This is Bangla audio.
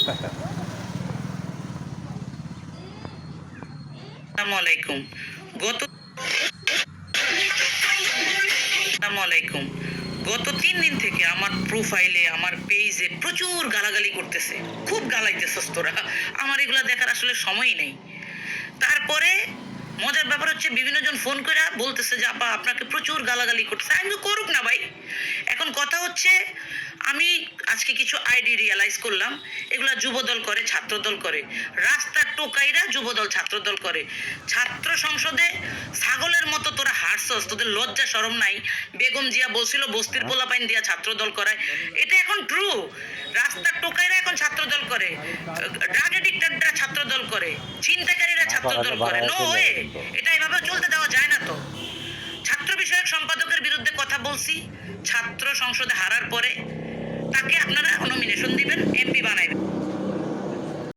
আসসালামু আলাইকুম। গত আসসালামু আলাইকুম। গত ৩ দিন থেকে আমার প্রোফাইলে, আমার পেজে প্রচুর গালাগালি করতেছে। খুব গালাইতেছস তোরা। আমার এগুলা দেখার আসলে সময়ই নেই। তারপরে মজার ব্যাপার হচ্ছে বিভিন্ন জন ফোন কইরা বলতেছে যে, "আপা আপনাকে প্রচুর গালাগালি করতেছে।" আমি বলি, "করুক না ভাই।" এখন কথা হচ্ছে আমি আজকে কিছু আইডি রিয়ালাইজ করলাম, এগুলা যুবদল করে, ছাত্রদল করে। রাস্তার টোকাইরা যুবদল, ছাত্রদল করে। ছাত্র সংসদে ছাগলের মতো তোরা হারছস, তোদের লজ্জা শরম নাই। বেগম জিয়া বলছিল বস্তির পোলাপাইন দিয়া ছাত্রদল করায়। এটা এখন ট্রু। রাস্তার টোকাইরা এখন ছাত্রদল করে। ড্রাগ এডিক্টেডরা ছাত্রদল করে। ছিনতাইকারীরা ছাত্রদল করে। No way. এটা এভাবে চলতে দেওয়া যায় না তো। ছাত্র বিষয়ক সম্পাদকের বিরুদ্ধে কথা বলছি, ছাত্র সংসদে হারার পরে তাকে আপনারা নমিনেশন দিবেন, এমপি বানাইবেন।